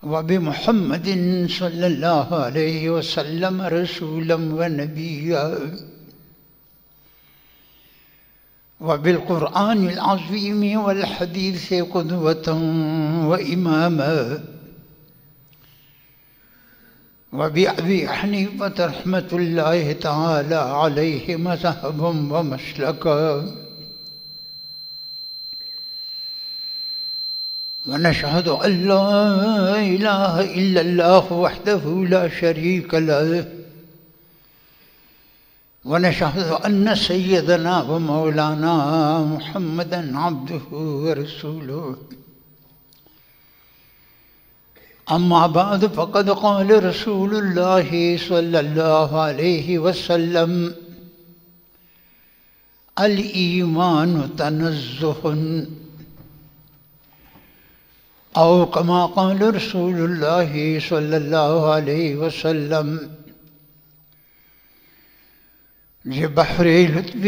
وبمحمد صلى الله عليه وسلم رسولا ونبيا وبالقرآن العظيم والحديث قدوة وإماما وبأبي حنيفة رحمة الله تعالى عليه مذهبا ومسلكا ونشهد أن لا إله إلا الله وحده لا شريك له ونشهد أن سيدنا ومولانا محمدا عبده ورسوله أما بعد فقد قال رسول الله صلى الله عليه وسلم الإيمان تنزه أو كما قال رسول الله صلى الله عليه وسلم بحر لطف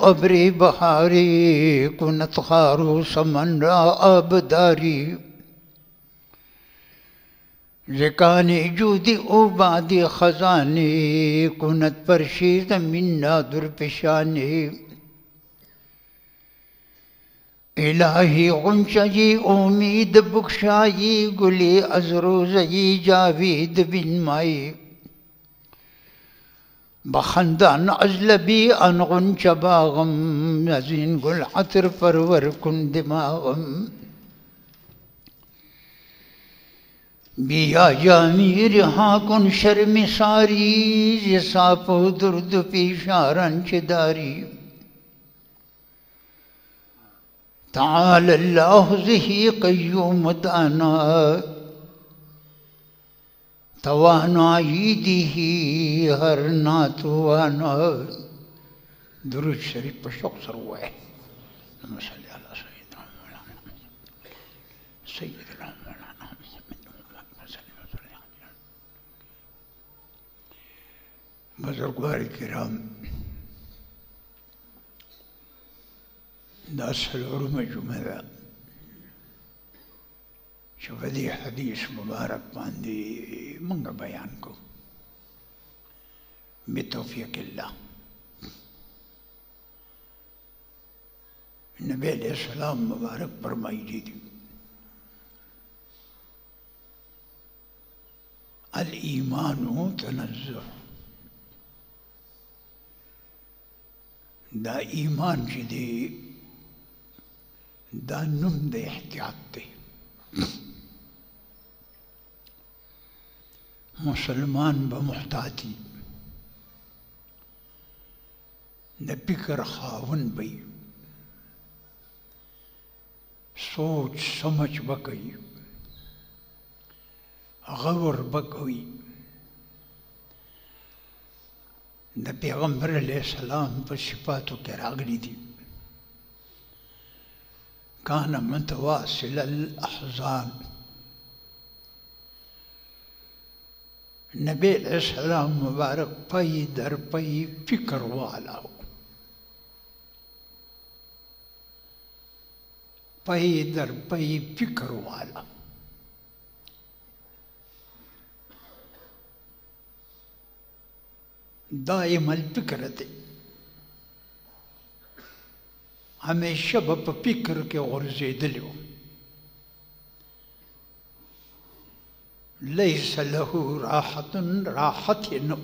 أبري بحاري كنت خاروس من را أبداري زكاني جودي أبادي خزاني كنت برشيد من نادر بشاني إلهي غنشي أميد بكشاي قلي أزروزي جاويد بن ماي بخندان أزلبي أن غنش باغم يزين قل عطر فرور كن دماغم بيا جامير هاكن شرم ساري جساپو درد پیشارن چداري تعالى الله زهي قيوم دانا توانا يده هرنا توانا درود شريف بشوق سروه اللهم صل على سيدنا مولانا سيدنا مولانا بزرگوار الكرام ناس العلوم جمعة شوف هذه حديث مبارك عندي من بيانكم بتوفيق الله. النبي عليه السلام مبارك فرمائی دی الإيمان تنزه دا ایمان چی دی دا نم دا احتیاط دی مسلمان بمحتاطی دا فکر خاون بی سوچ سمجھ بکئی غور بکوئی دا پیغمبر علیہ السلام پر صفاتو کے راغلی دی کان متواصل الاحزان نبی علیہ السلام مبارک پئی در پئی فکر والا ہو پئی در پئی فکر والا دائم الفکر تے ہمیشہ با فکر کے غرزے دلیو لیس له راحت راحت نو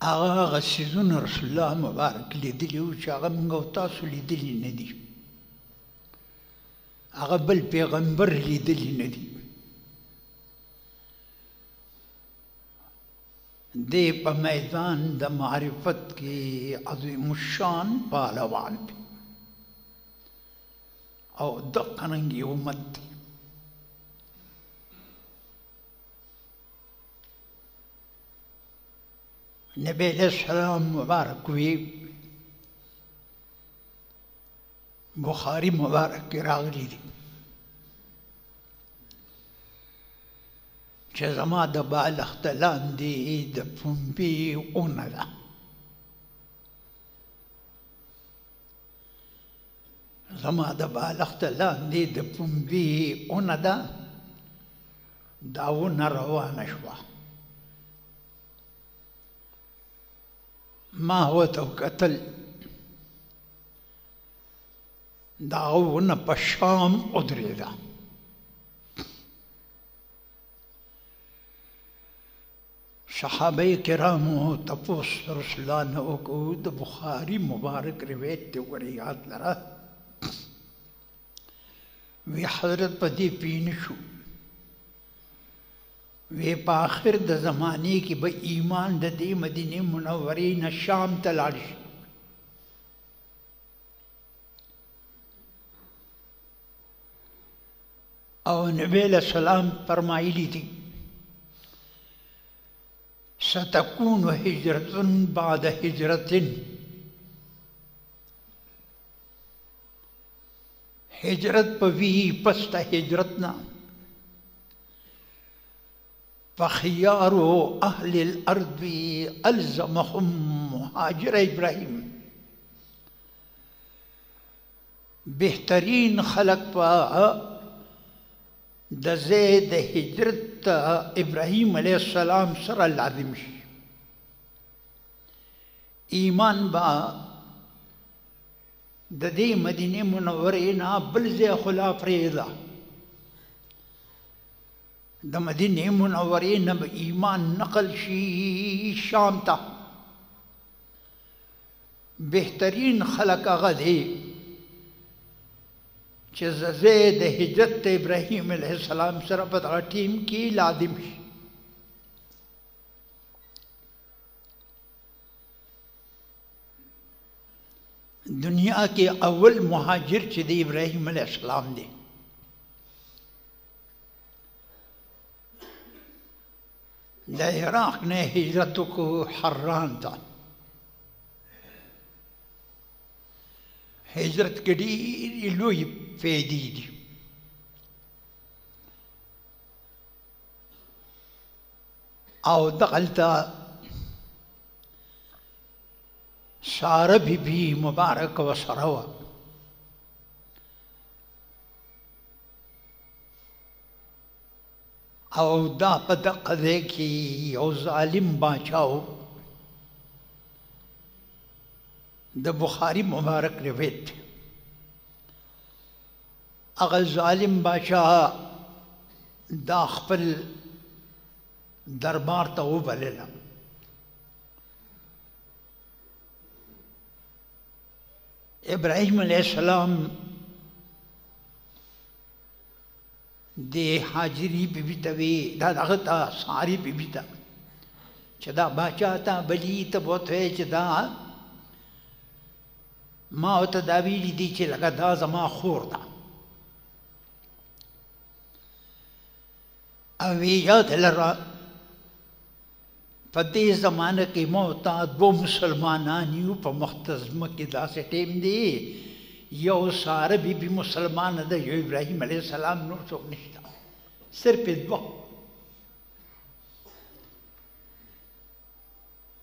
آغا سیزون رسول اللہ مبارک لی دلیو چا آغا منگو تاسو لی دلی ندی آغا بل پیغمبر لی دلی ندی دے پا میدان دا معرفت کی عظیم الشان پالوان پی او دقننگی امت دی نبی علیہ السلام مبارک وی بخاری مبارک کی راغلی دی چه زما دا بالغ لاندې د پنبې اونه ده زما د بالښت لاندې د پنبې اونه ده، دا ونه روانه شوه. ما ورته وکتل، دا ونه په شام ودرېده. صحابه کرامو تپوس رسول الله نه وکړو، د بخاري مبارک روایت دی، ورې یاد لره. وی حضرت په دې پوه نه شو، وی په آخر د زمانې کې به ایمان د دې مدینې منورې نه شام ته لاړ شي. او نبی علیہ السلام فرمایلی دي ستكون هجرة بعد هجرة، هجرت پوی پس تا هجرتنا. فخيار أهل الأرض ألزمهم مهاجر إبراهيم، بهترین خلق پا د زید هجرت ابراهیم علیہ السلام سره لازم شي. ایمان با د دې مدینه منورې نه بل ځای خلا پرېږده. د مدینه منورې نه به ایمان نقل شي شام ته. بهترین خلق هغه دی چې زید هجرت ابراهیم علیه السلام سره په دغه ټیم کې لازم شي. دنیا کې اول مهاجر چې د ابراهیم علیه السلام دی. د عراق نه هجرت وکړو حران ته. هجرت کې ډېرې لویې فایدې دي. او دغلته ساره بیبي مبارک ورسره وه. او دا په دغه ځای کې یو ظالم باچا و. د بخاري مبارک روایت دی. هغه ظالم بادشاه دا خپل دربار ته وبلله. ابراهیم علیه السلام د حاجري بیبي ته وی، دا دغه ته ساري بیبي ته چې دا بادشاه ته بلي ته بوت وی چې دا ما ورته دا ویلي دي چې لکه دا زما خور ده. او وی یاد لره په دې زمانه کې موته دوه مسلمانان یو په مختصمه کې داسې ټیم دی، یو ساره بیبي مسلمانه ده، یو ابراهیم علیه السلام، نور څوک نشته، صرف دوه.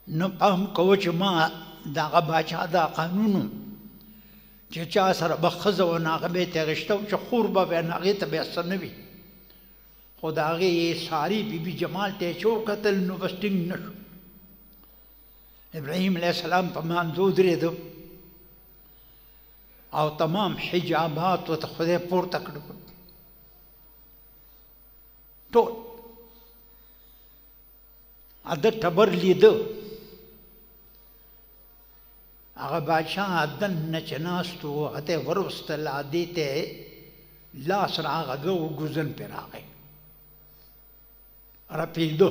نو پام کوو چې ما دغه باچا دا قانون چې چا سره به ښځه ونه هغه به یې تېغشته و چې خور به وي، هغې ته بیا څه نه وي. خو د هغې ساري بیبي جمال ته یې چې وکتل نو بس ټینګ نه شو. ابراهیم علیه السلام په مانځو درېده او تمام حجابات ورته خدای پورته کړل ټول. اده ټبر لیده. هغه بادشاه دننه چې ناست و هغه ته یې وروستل، ادې ته لاس راغږه و ګوزن پرې راغی رپېده.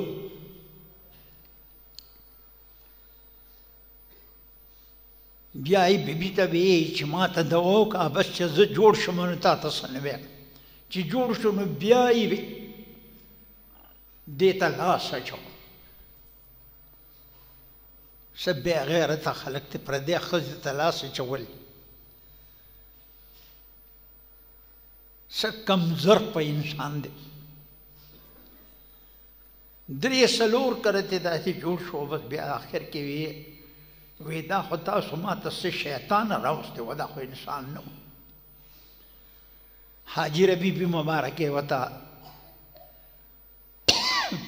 بیا یې بیبي ته وی چې ما ته دوا وکړه بس چې زه جوړ شم نو تا ته څه نه وایم. چې جوړ شو نو بیا یې دې ته لاس اچو. څه بې غیرته خلک ته پردۍ ښځې ته لاس اچول، څه کمزور په انسان دی. درې څلور کرتې داسې جوړ شو، بس بیا آخر کې وی دا خو تاسو ما ته څه شیطان راوستی و، دا خو انسان نه و. हाजिर बीबी मुबारक वता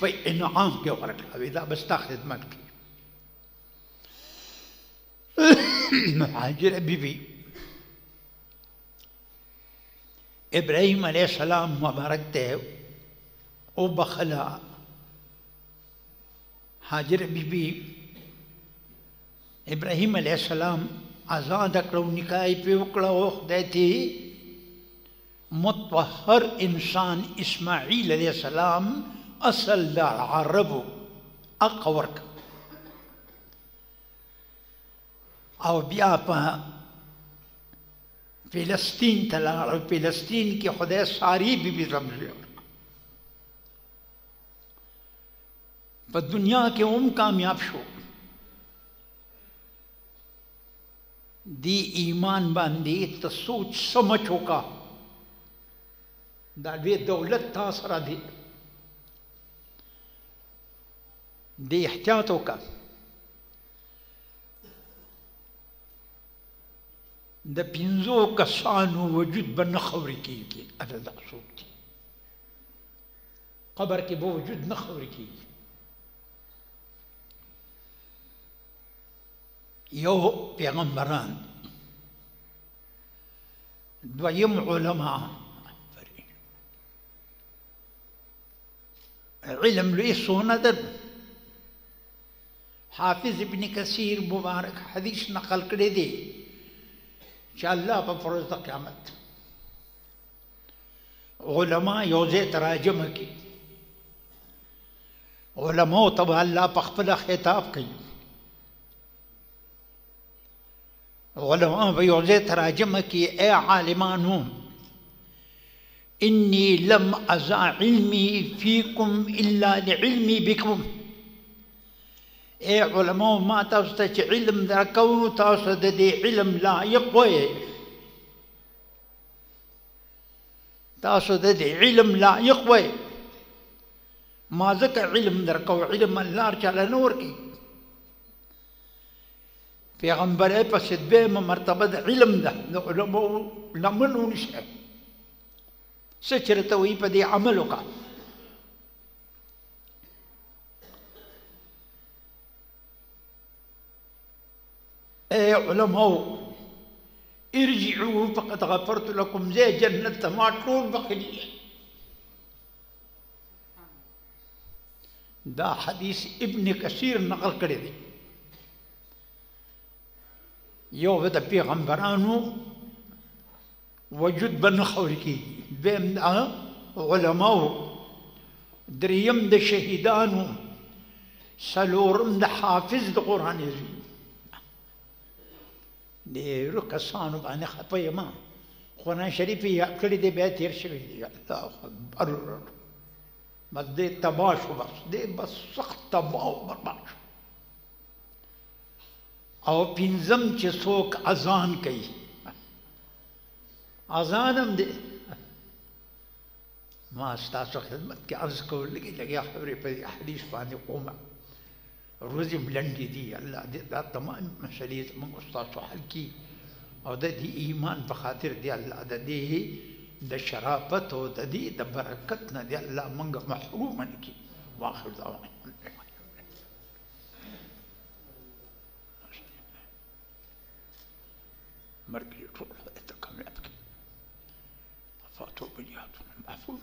पे इनाम के ورکړه دا بستا خدمت کی हाजिर बीबी ابراہیم علیہ السلام مبارک ته او بخلا हाजिर बीबी ابراہیم علیہ السلام آزاد کړو نکاح په وکړو خدای ته مطهر انسان اسماعیل علیہ السلام اصل دار عربو اقورک او بیا په فلسطین ته لاړ فلسطین کې خدای ساری بیبي رمزي په دنیا کې هم کامیاب شو دی ایمان باندې ته سوچ سمجھ وکا دا لوی دولت تا سره دی احتیاط وکا د پنځو کسانو وجود به نه خوري کېږي هغه دغه څوک دي قبر کې به وجود نه خوري کېږي یو پیغمبران دویم علما علم لوی سونه ده حافظ ابن کثیر مبارک حدیث نقل کړی دی چې الله په فرض د قیامت علما یو ځای ته راجمع کړي علماو ته الله په خپله خطاب کوي علماء به یو ځای ته راجمع کړي ای عالمانو إني لم أزع علمي فيكم إلا لعلمي بكم إيه علماء ما تستطيع علم ذا كون تصدد علم لا يقوي تصدد علم لا يقوي ما ذكر علم ذا كون علم الله رجال نور كي في غنبرة بس به مرتبة علم ذا علماء لمن ونشأ سچرته وی په دې عمل وکړه اے علماء ارجعوا فقد غفرت لكم زي جنة ما ټول بخلي دا حدیث ابن کثیر نقل کړی دی یو د پیغمبرانو وجود بن خوري کی دویم علماء دریم د شهیدانو څلورم د حافظ د قرآن عظیم ډېرو کسانو باندې خفه یم قرآن شریف یې یاد کړی دی بیا تېر شوی دی الله اکبر بس دې تباه شو بس سخت تباه او برباد شو او پنځم چې څوک اذان کوي اذانم دې ما ستاسو خدمت کې عرض کول لګیا خبرې په حدیث باندې کومه روزي بلندې دي الله دې دا تمام مسلې موږ ستاسو حل کړي او د دې ایمان په خاطر دی الله د دې د شرافت او د دې د برکت نه دی الله موږ محروم نه کړي واخر دعوانا مرګ ټول ته کامیاب کړي فاتو بنیاتنا محفوظ